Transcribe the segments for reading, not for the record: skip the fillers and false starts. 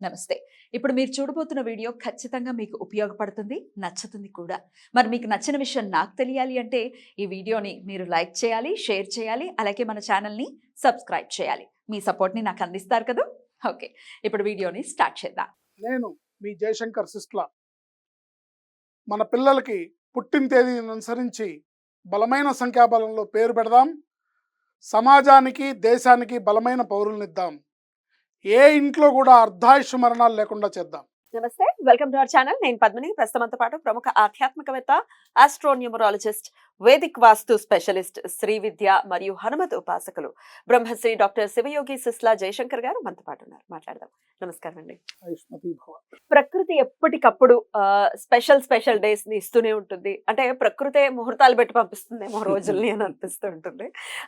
నమస్తే. ఇప్పుడు మీరు చూడబోతున్న వీడియో ఖచ్చితంగా మీకు ఉపయోగపడుతుంది, నచ్చుతుంది కూడా. మరి మీకు నచ్చిన విషయం నాకు తెలియాలి అంటే ఈ వీడియోని మీరు లైక్ చేయాలి, షేర్ చేయాలి, అలాగే మన ఛానల్‌ని సబ్స్క్రైబ్ చేయాలి. మీ సపోర్ట్‌ని నాకు అందిస్తారు కదూ! ఓకే. ఇప్పుడు వీడియోని స్టార్ట్ చేద్దాం. నేను మీ జయశంకర్ సిస్లా. మన పిల్లలకి పుట్టిన తేదీని అనుసరించి బలమైన సంఖ్యాబలంలో పేరు పెడదాం. సమాజానికి దేశానికి బలమైన పౌరులనిద్దాం. ఏ ఇంట్లో కూడా అర్ధాయుష్ మరణాలు లేకుండా చేద్దాం. నమస్తే, వెల్కమ్ టు అవర్ ఛానల్. నేను పద్మిని. ప్రస్తుతంతో పాటు ప్రముఖ ఆధ్యాత్మికవేత్త, ఆస్ట్రోన్యూమరాలజిస్ట్, వేదిక్ వాస్తు స్పెషలిస్ట్, శ్రీ విద్య మరియు హనుమత్ ఉపాసకులు బ్రహ్మశ్రీ డాక్టర్ శివయోగి సిస్లా జయశంకర్ గారు మనతో పాటు ఉన్నారు. మాట్లాడదాం. నమస్కారం అండి. ప్రకృతి ఎప్పటికప్పుడు స్పెషల్ డేస్ ని ఇస్తూనే ఉంటుంది. అంటే ప్రకృతే ముహూర్తాలు పెట్టి పంపిస్తుందేమో రోజుల్ని అని అనిపిస్తూ ఉంటుంది.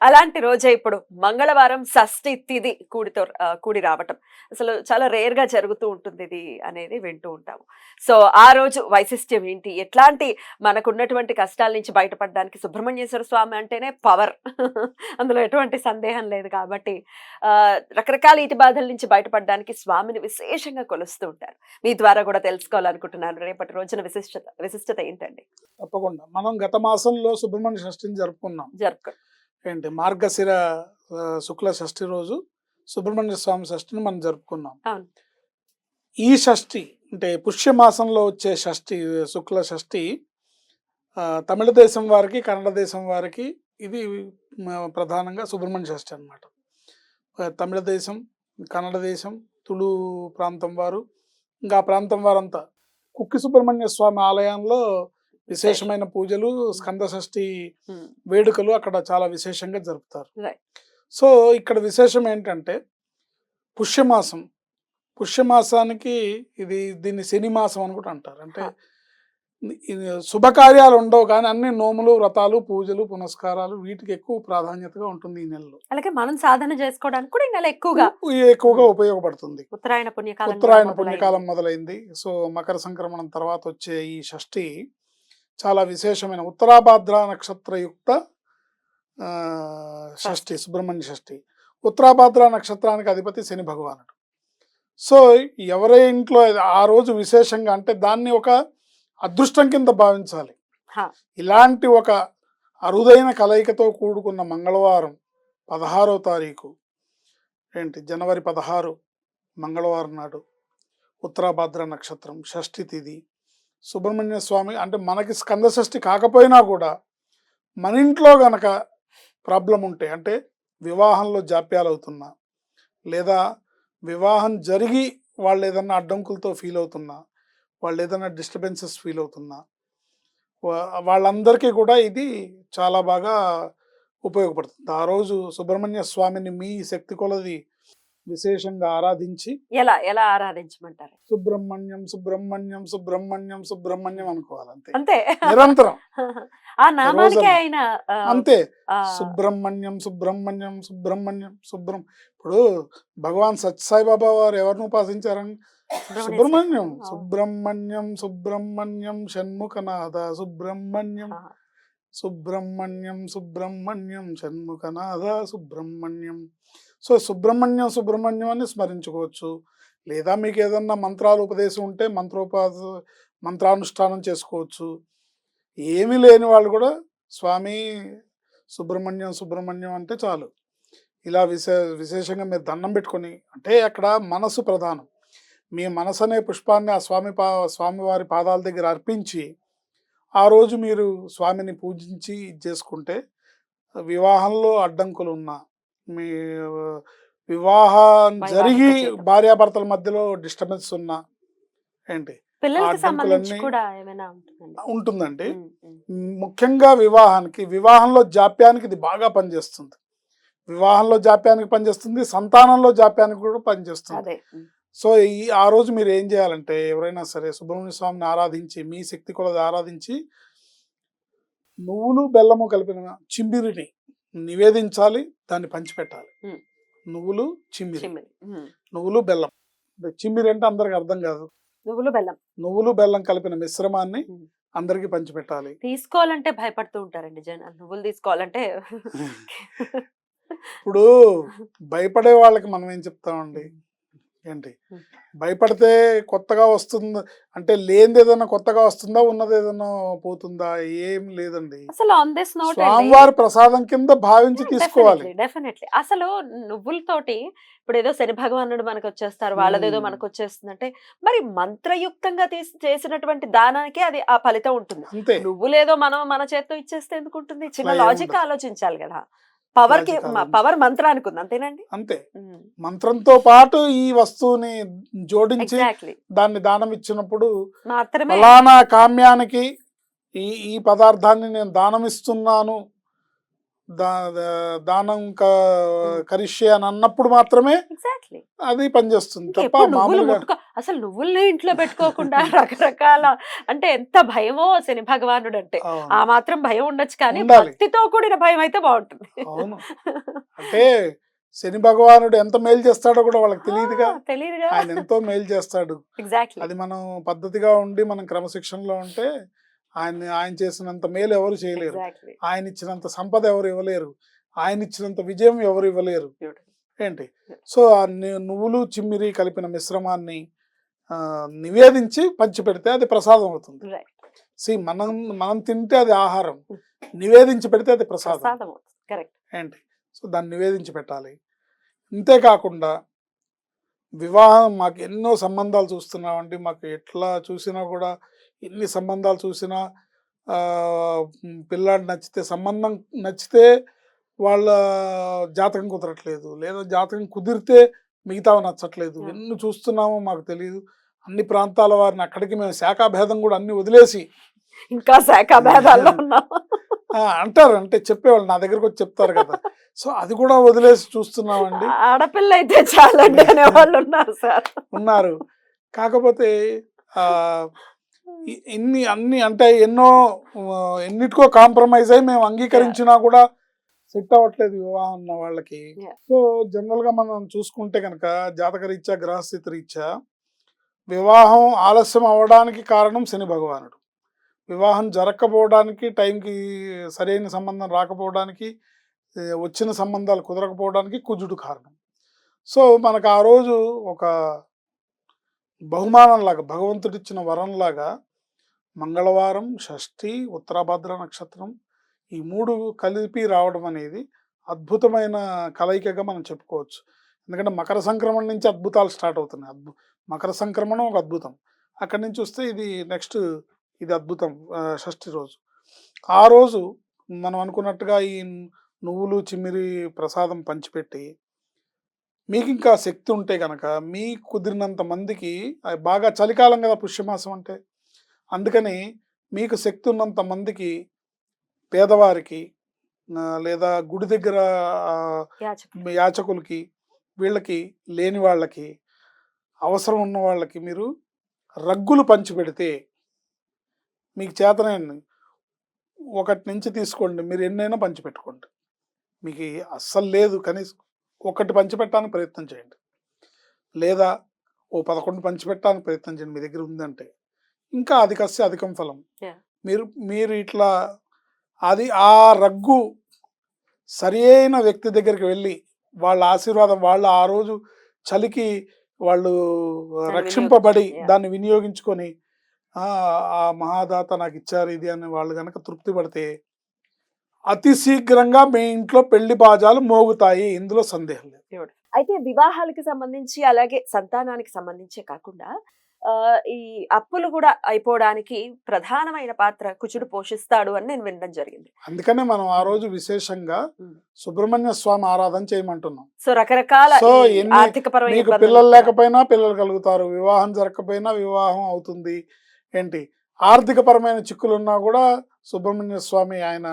అలాంటి రోజే ఇప్పుడు మంగళవారం షష్ఠి తిథి కూడి రావటం అసలు చాలా రేర్ గా జరుగుతూ ఉంటుంది ఇది అనేది వింటూ ఉంటాము. సో ఆ రోజు వైశిష్ట్యం ఏంటి, ఎట్లాంటి మనకున్నటువంటి కష్టాల నుంచి బయటపడడానికి సుబ్రహ్మణ్యేశ్వర స్వామి అంటేనే పవర్, అందులో ఎటువంటి సందేహం లేదు. కాబట్టి రకరకాల ఇటి బాధల నుంచి బయటపడడానికి స్వామిని విశేషంగా కొలుస్తూ ఉంటారు. మీ ద్వారా కూడా తెలుసుకోవాలనుకుంటున్నాను. రేపటి రోజున విశిష్టత ఏంటండి? తప్పకుండా. మనం గత మాసంలో సుబ్రహ్మణ్య షష్ఠిని జరుపుకున్నాం. ఏంటి మార్గశిర శుక్ల షష్ఠి రోజు సుబ్రహ్మణ్య స్వామి షష్ఠిని మనం జరుపుకున్నాం. అవును. ఈ షష్ఠి అంటే పుష్యమాసంలో వచ్చే షష్ఠి, శుక్ల షష్ఠి తమిళ దేశం వారికి, కన్నడ దేశం వారికి ఇది ప్రధానంగా సుబ్రహ్మణ్య షష్ఠి అన్నమాట. తమిళ దేశం, కన్నడ దేశం, తుళు ప్రాంతం వారు, ఇంకా ఆ ప్రాంతం వారంతా కుక్కి సుబ్రహ్మణ్య స్వామి ఆలయంలో విశేషమైన పూజలు, స్కంద షష్ఠి వేడుకలు అక్కడ చాలా విశేషంగా జరుపుతారు. సో ఇక్కడ విశేషం ఏంటంటే పుష్యమాసానికి దీన్ని శని మాసం అని కూడా అంటారు. అంటే శుభకార్యాలు ఉండవు కానీ అన్ని నోములు, వ్రతాలు, పూజలు, పునస్కారాలు వీటికి ఎక్కువ ప్రాధాన్యతగా ఉంటుంది ఈ నెలలో. అలాగే మనం సాధన చేసుకోవడానికి కూడా ఈ నెల ఎక్కువగా ఉపయోగపడుతుంది. ఉత్తరాయణ పుణ్యకాలం మొదలైంది. సో మకర సంక్రమణం తర్వాత వచ్చే ఈ షష్ఠి చాలా విశేషమైన ఉత్తరాభాద్ర నక్షత్రయుక్త షష్ఠి, సుబ్రహ్మణ్య షష్ఠి. ఉత్తరాభాద్ర నక్షత్రానికి అధిపతి శని భగవానుడు. సో ఎవరి ఇంట్లో ఆ రోజు విశేషంగా అంటే దాన్ని ఒక అదృష్టం కింద భావించాలి. ఇలాంటి ఒక అరుదైన కలయికతో కూడుకున్న మంగళవారం 16వ తారీఖు జనవరి 16 మంగళవారం నాడు ఉత్తరాభాద్ర నక్షత్రం, షష్ఠి తిథి, సుబ్రహ్మణ్య స్వామి. అంటే మనకి స్కంద షష్ఠి కాకపోయినా కూడా మన ఇంట్లో గనక ప్రాబ్లం ఉంటే, అంటే వివాహంలో జాప్యాలు అవుతున్నా, లేదా వివాహం జరిగి వాళ్ళు ఏదన్నా అడ్డంకులతో ఫీల్ అవుతున్నా, వాళ్ళు ఏదైనా డిస్టర్బెన్సెస్ ఫీల్ అవుతున్నా, వాళ్ళందరికీ కూడా ఇది చాలా బాగా ఉపయోగపడుతుంది. ఆ రోజు సుబ్రహ్మణ్య స్వామిని మీ శక్తి కొలది విశేషంగా ఆరాధించి. ఎలా ఆరాధించమంటారు? సుబ్రహ్మణ్యం సుబ్రహ్మణ్యం సుబ్రహ్మణ్యం సుబ్రహ్మణ్యం అనుకోవాలి. అంతే, నిరంతరం ఆ నామానికి ఆయన అంతే. సుబ్రహ్మణ్యం సుబ్రహ్మణ్యం సుబ్రహ్మణ్యం ఇప్పుడు భగవాన్ సత్యసాయిబాబా వారు ఎవరిని ఉపాసించారని? సుబ్రహ్మణ్యం. సుబ్రహ్మణ్యం సుబ్రహ్మణ్యం షణ్ముఖనాథ సుబ్రహ్మణ్యం సుబ్రహ్మణ్యం సుబ్రహ్మణ్యం షణ్ముఖనాథ సుబ్రహ్మణ్యం. సో సుబ్రహ్మణ్యం అని స్మరించుకోవచ్చు. లేదా మీకు ఏదన్నా మంత్రాలు ఉపదేశం ఉంటే మంత్రానుష్ఠానం చేసుకోవచ్చు. ఏమీ లేని వాళ్ళు కూడా స్వామి సుబ్రహ్మణ్యం అంటే చాలు. ఇలా విశేషంగా మీరు దండం పెట్టుకొని, అంటే అక్కడ మనసు ప్రధానం. మీ మనసు అనే పుష్పాన్ని ఆ స్వామివారి పాదాల దగ్గర అర్పించి ఆ రోజు మీరు స్వామిని పూజించి చేసుకుంటే, వివాహంలో అడ్డంకులు ఉన్నా, మీ వివాహం జరిగి భార్యాభర్తల మధ్యలో డిస్టర్బెన్స్ ఉన్నా ఉంటుందండి. ముఖ్యంగా వివాహంలో జాప్యానికి ఇది బాగా పనిచేస్తుంది. వివాహంలో జాప్యానికి పనిచేస్తుంది, సంతానంలో జాప్యానికి కూడా పనిచేస్తుంది. సో ఆ రోజు మీరు ఏం చేయాలంటే, ఎవరైనా సరే సుబ్రహ్మణ్య స్వామిని ఆరాధించి, మీ శక్తి కొలది ఆరాధించి, నువ్వులు బెల్లము కలిపిన చింబిరిని నివేదించాలి, దాన్ని పంచిపెట్టాలి. నువ్వులు బెల్లం. చింబిరి అంటే అందరికి అర్థం కాదు. నువ్వులు బెల్లం కలిపిన మిశ్రమాన్ని అందరికి పంచిపెట్టాలి. తీసుకోవాలంటే భయపడుతూ ఉంటారండి జనాలు, నువ్వులు తీసుకోవాలంటే. ఇప్పుడు భయపడే వాళ్ళకి మనం ఏం చెప్తామండి? ఏంటి ఉమ్. భయపడితే కొత్తగా వస్తుంది అంటే లేనిది ఏదైనా కొత్తగా వస్తుందా, ఉన్నది ఏదైనా పోతుందా? ఏం లేదండి. అసలు ఆన్ దిస్ నోట్ స్వామివారి ప్రసాదం కింద భావించి తీసుకోవాలి. డెఫినెట్లీ అసలు నువ్వులతోటి ఇప్పుడు ఏదో శని భగవానుడు మనకు వచ్చేస్తారు, వాళ్ళదేదో ఉమ్, మనకు వచ్చేస్తుందంటే మరి మంత్రయుక్తంగా చేసినటువంటి దానానికే అది ఆ ఫలితం ఉంటుంది. అంతే. నువ్వులేదో మనం మన చేత్తో ఇచ్చేస్తే ఎందుకు ఉంటుంది? చిన్న అట్లా లాజిక్ ఏముండదు. ఆలోచించాలి కదా. పవర్ కి లాజిక్ ఆలోచించాలి. పవర్ మంత్రానికి ఉంది, అంతేనండి. అంతే. మంత్రంతో పాటు ఈ వస్తువుని జోడించి ఎగ్జాక్ట్లీ దాన్ని దానం ఇచ్చినప్పుడు మాత్రమే ఫలానా కామ్యానికి ఈ ఈ పదార్థాన్ని నేను దానం ఇస్తున్నాను, దానం కరిష్యే అని అన్నప్పుడు మాత్రమే ఎగ్జాక్ట్లీ అది పనిచేస్తుంది తప్ప ఎప్పుడు నువ్వులు మామూలుగా ముట్టుకో, అసలు నువ్వుల్ని ఇంట్లో పెట్టుకోకుండా రకరకాల అంటే ఎంత భయమో శని భగవానుడు అంటే. అవును. ఆ మాత్రం భయం ఉండొచ్చు కానీ ఉండాలి. భక్తితో కూడిన భయం అయితే బాగుంటుంది. అవును. అంటే శని భగవానుడు ఎంత మేలు చేస్తాడో కూడా వాళ్ళకి తెలియదుగా. తెలియదుగా. ఆయన ఎంతో మేలు చేస్తాడు. ఎగ్జాక్ట్లీ అది మనం పద్ధతిగా ఉండి మనం క్రమశిక్షణలో ఉంటే ఆయన చేసినంత మేలు ఎవరు చేయలేరు. ఎగ్జాక్ట్లీ ఆయన ఇచ్చినంత సంపద ఎవరు ఇవ్వలేరు. ఆయన ఇచ్చినంత విజయం ఎవరు ఇవ్వలేరు. ఏంటి సో ఆ నువ్వులు చిమ్మిరి కలిపిన మిశ్రమాన్ని నివేదించి పంచిపెడితే అది ప్రసాదం అవుతుంది. మనం తింటే అది ఆహారం, నివేదించి పెడితే అది ప్రసాదం. కరెక్ట్. ఏంటి సో దాన్ని నివేదించి పెట్టాలి. ఇంతేకాకుండా వివాహం మాకు ఎన్నో సంబంధాలు చూస్తున్నామండి. మాకు ఎట్లా చూసినా కూడా ఎన్ని సంబంధాలు చూసినా పిల్లాడు నచ్చితే, సంబంధం నచ్చితే వాళ్ళ జాతకం కుదరట్లేదు, లేదా జాతకం కుదిరితే మిగతావి నచ్చట్లేదు. ఎన్ని చూస్తున్నామో మాకు తెలియదు. అన్ని ప్రాంతాల వారిని అక్కడికి మేము శాఖాభేదం కూడా అన్ని వదిలేసి ఇంకా శాఖాభేదాల్లో ఉన్నాం అంటారు. అంటే చెప్పేవాళ్ళు నా దగ్గరకు వచ్చి చెప్తారు కదా. సో అది కూడా వదిలేసి చూస్తున్నామండి. ఆడపిల్ల అయితే చాలండి అనేవాళ్ళు ఉన్నారు సార్. ఉన్నారు. కాకపోతే అన్ని అంటే ఎన్నిటికో కాంప్రమైజ్ అయ్యి మేము అంగీకరించినా కూడా సెట్ అవ్వట్లేదు వివాహం ఉన్న వాళ్ళకి. సో జనరల్ గా మనం చూసుకుంటే కనుక జాతకరీత్యా గ్రహస్థితి రీత్యా వివాహం ఆలస్యం అవ్వడానికి కారణం శని భగవానుడు. వివాహం జరగకపోవడానికి, టైంకి సరైన సంబంధం రాకపోవడానికి, వచ్చిన సంబంధాలు కుదరకపోవడానికి కుజుడు కారణం. సో మనకు ఆ రోజు ఒక బహుమానంలాగా, భగవంతుడిచ్చిన వరంలాగా మంగళవారం, షష్ఠి, ఉత్తరాభద్ర నక్షత్రం ఈ 3 కలిపి రావడం అనేది అద్భుతమైన కలయికగా మనం చెప్పుకోవచ్చు. ఎందుకంటే మకర సంక్రమణ నుంచి అద్భుతాలు స్టార్ట్ అవుతున్నాయి. మకర సంక్రమణం ఒక అద్భుతం. అక్కడి నుంచి వస్తే ఇది నెక్స్ట్ ఇది అద్భుతం. షష్ఠి రోజు, ఆ రోజు మనం అనుకున్నట్టుగా ఈ నువ్వులు చిమ్మిరి ప్రసాదం పంచిపెట్టి మీకు ఇంకా శక్తి ఉంటే కనుక మీకు కుదిరినంత మందికి, బాగా చలికాలం కదా పుష్యమాసం అంటే, అందుకని మీకు శక్తి ఉన్నంత మందికి, పేదవారికి లేదా గుడి దగ్గర యాచకులకి, వీళ్ళకి లేని వాళ్ళకి, అవసరం ఉన్న వాళ్ళకి మీరు రగ్గులు పంచిపెడితే మీకు చేతనైంది 1 నుంచి తీసుకోండి. మీరు ఎన్నైనా పంచిపెట్టుకోండి. మీకు అస్సలు లేదు కనీసం 1 పంచిపెట్టడానికి ప్రయత్నం చేయండి, లేదా 11 పంచిపెట్టడానికి ప్రయత్నం చేయండి. మీ దగ్గర ఉందంటే ఇంకా అధికస్య అధికం ఫలం. మీరు ఇట్లా అది ఆ రగ్గు సరి అయిన వ్యక్తి దగ్గరికి వెళ్ళి వాళ్ళ ఆశీర్వాదం, వాళ్ళు ఆ రోజు చలికి వాళ్ళు రక్షింపబడి దాన్ని వినియోగించుకొని ఆ మహాదాత నాకు ఇచ్చారు ఇది అని వాళ్ళు కనుక తృప్తి పడితే అతి శీఘ్రంగా మీ ఇంట్లో పెళ్లి బాజాలు మోగుతాయి. ఇందులో సందేహం లేదు. అయితే వివాహాలకి సంబంధించి, అలాగే సంతానానికి సంబంధించే కాకుండా ఈ అప్పులు కూడా అయిపోవడానికి ప్రధానమైన పాత్ర కుజుడు పోషిస్తాడు అని నేను వినడం జరిగింది. అందుకనే మనం ఆ రోజు విశేషంగా సుబ్రహ్మణ్య స్వామి ఆరాధన చేయమంటున్నాం. సో రకరకాల మీకు పిల్లలు లేకపోయినా పిల్లలు కలుగుతారు, వివాహం జరగకపోయినా వివాహం అవుతుంది. ఏంటి ఆర్థిక పరమైన చిక్కులున్నా కూడా సుబ్రహ్మణ్య స్వామి ఆయన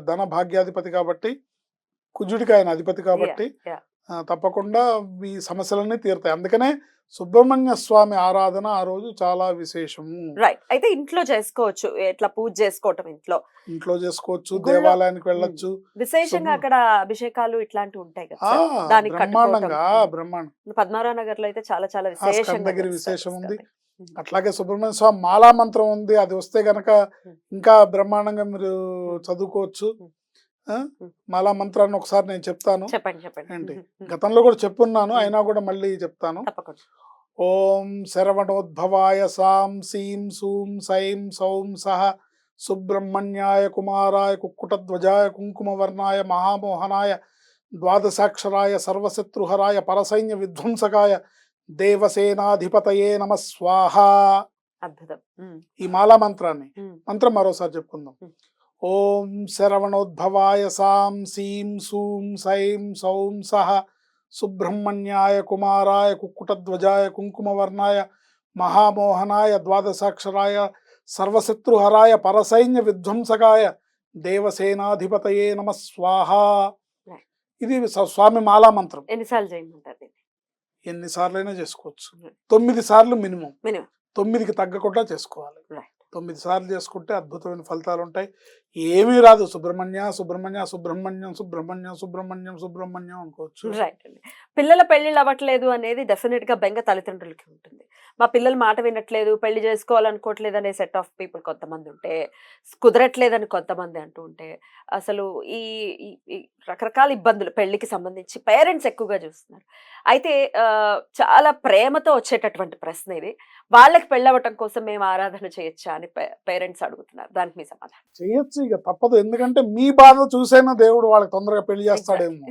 ధన భాగ్యాధిపతి కాబట్టి, కుజుడికి ఆయన అధిపతి కాబట్టి తప్పకుండా ఈ సమస్యలన్నీ తీరుతాయి. అందుకనే సుబ్రహ్మణ్య స్వామి ఆరాధన ఆ రోజు చాలా విశేషము. రైట్. అయితే ఇంట్లో చేసుకోవచ్చు, ఎట్లా పూజ చేసుకోవటం ఇంట్లో చేసుకోవచ్చు, దేవాలయానికి వెళ్ళొచ్చు. విశేషంగా అక్కడ అభిషేకాలు ఇట్లాంటివి ఉంటాయి కదా, బ్రహ్మాండంగా. పద్మారావు నగర్ లో అయితే చాలా చాలా దగ్గర విశేషం ఉంది. అట్లాగే సుబ్రహ్మణ్య స్వామి మాలా మంత్రం ఉంది, అది వస్తే గనక ఇంకా బ్రహ్మాండంగా మీరు చదువుకోవచ్చు. మాలా మంత్రాన్ని ఒకసారి నేను చెప్తాను. చెప్పండి చెప్పండి. ఏంటి గతంలో కూడా చెప్పున్నాను, అయినా కూడా మళ్ళీ చెప్తాను. తప్పకుండా. ఓం శరవణోద్భవాయ సాం సీం సూం సైం సౌం సహ సుబ్రహ్మణ్యాయ కుమారాయ కుక్కుటధ్వజాయ కుంకుమవర్ణాయ మహామోహనాయ ద్వాదశాక్షరాయ సర్వశత్రుహరాయ పరసైన్య విధ్వంసకాయ దేవసేనాధిపతయే నమ స్వాహ. అద్భుతం. ఈ మాలా మంత్రాన్ని మంత్రం మరోసారి చెప్పుకుందాం. ఓం శరవణోద్భవాయ సాం సీం సూం సైం సౌం సహ సుబ్రహ్మణ్యాయ కుమారాయ కుక్కుటధ్వజాయ కుంకుమవర్ణాయ మహామోహనాయ ద్వాదశాక్షరాయ సర్వశత్రుహరాయ పరసైన్య విధ్వంసకాయ దేవసేనాధిపతయే నమ స్వాహ. ఇది స్వామి మాలా మంత్రం. ఎన్నిసార్లు చేయమంటారు? ఎన్నిసార్లైనా చేసుకోవచ్చు. 9 సార్లు మినిమం. 9కి తగ్గకుండా చేసుకోవాలి. 9 సార్లు చేసుకుంటే అద్భుతమైన ఫలితాలు ఉంటాయి. ఏమీ రాదు. సుబ్రహ్మణ్య సుబ్రహ్మణ్య సుబ్రహ్మణ్యం సుబ్రహ్మణ్యం సుబ్రహ్మణ్యం సుబ్రహ్మణ్యం అనుకోవచ్చు. రైట్ అండి. పిల్లల పెళ్లిళ్ళు అవ్వట్లేదు అనేది డెఫినెట్ గా బెంగ తల్లిదండ్రులకి ఉంటుంది. మా పిల్లలు మాట వినట్లేదు, పెళ్లి చేసుకోవాలనుకోవట్లేదు అనే సెట్ ఆఫ్ పీపుల్ కొంతమంది ఉంటే, కుదరట్లేదని కొంతమంది అంటూ ఉంటే, అసలు ఈ ఈ రకరకాల ఇబ్బందులు పెళ్లికి సంబంధించి పేరెంట్స్ ఎక్కువగా చూస్తున్నారు. అయితే చాలా ప్రేమతో వచ్చేటటువంటి ప్రశ్న ఇది. వాళ్ళకి పెళ్ళవటం కోసం మేము ఆరాధన చేయొచ్చా అని పేరెంట్స్ అడుగుతున్నారు. దానికి మీ సమాధానం? చేయొచ్చు, ఇక తప్పదు. ఎందుకంటే మీ బాధ చూసైనా దేవుడు వాళ్ళకి తొందరగా పెళ్లి చేస్తాడేమో.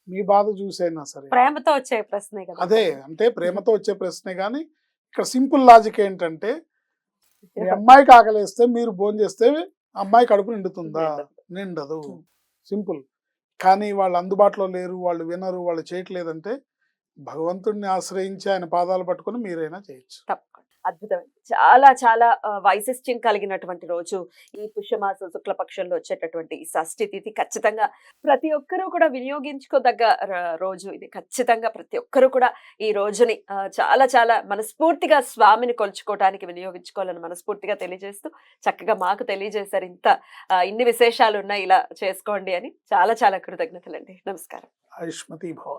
మీ బాధ చూసైనా సరే. ప్రేమతో వచ్చే ప్రశ్నే కదా. అదే, అంటే ప్రేమతో వచ్చే ప్రశ్నే. కానీ ఇక్కడ సింపుల్ లాజిక్ ఏంటంటే, మీ అమ్మాయికి ఆకలిస్తే మీరు భోజనం చేస్తే అమ్మాయి కడుపు నిండుతుందా? నిండదు. సింపుల్. కానీ వాళ్ళు అందుబాటులో లేరు, వాళ్ళు వినరు, వాళ్ళు చేయట్లేదంటే భగవంతుడిని ఆశ్రయించి ఆయన పాదాలు పట్టుకొని మీరైనా చేయొచ్చు. తప్పకుండా. అద్భుతమైన చాలా చాలా వైశిష్ట్యం కలిగినటువంటి రోజు ఈ పుష్యమాస శుక్లపక్షంలో వచ్చేటటువంటి ఈ షష్ఠి తిథి. ఖచ్చితంగా ప్రతి ఒక్కరూ కూడా వినియోగించుకోదగ్గ రోజు ఇది. ఖచ్చితంగా ప్రతి ఒక్కరూ కూడా ఈ రోజుని చాలా చాలా మనస్ఫూర్తిగా స్వామిని కొలుచుకోవడానికి వినియోగించుకోవాలని మనస్ఫూర్తిగా తెలియజేస్తూ చక్కగా మాకు తెలియజేశారు. ఇన్ని విశేషాలు ఉన్నాయి, ఇలా చేసుకోండి అని. చాలా చాలా కృతజ్ఞతలండి. నమస్కారం. ఆయుష్మతి భవ.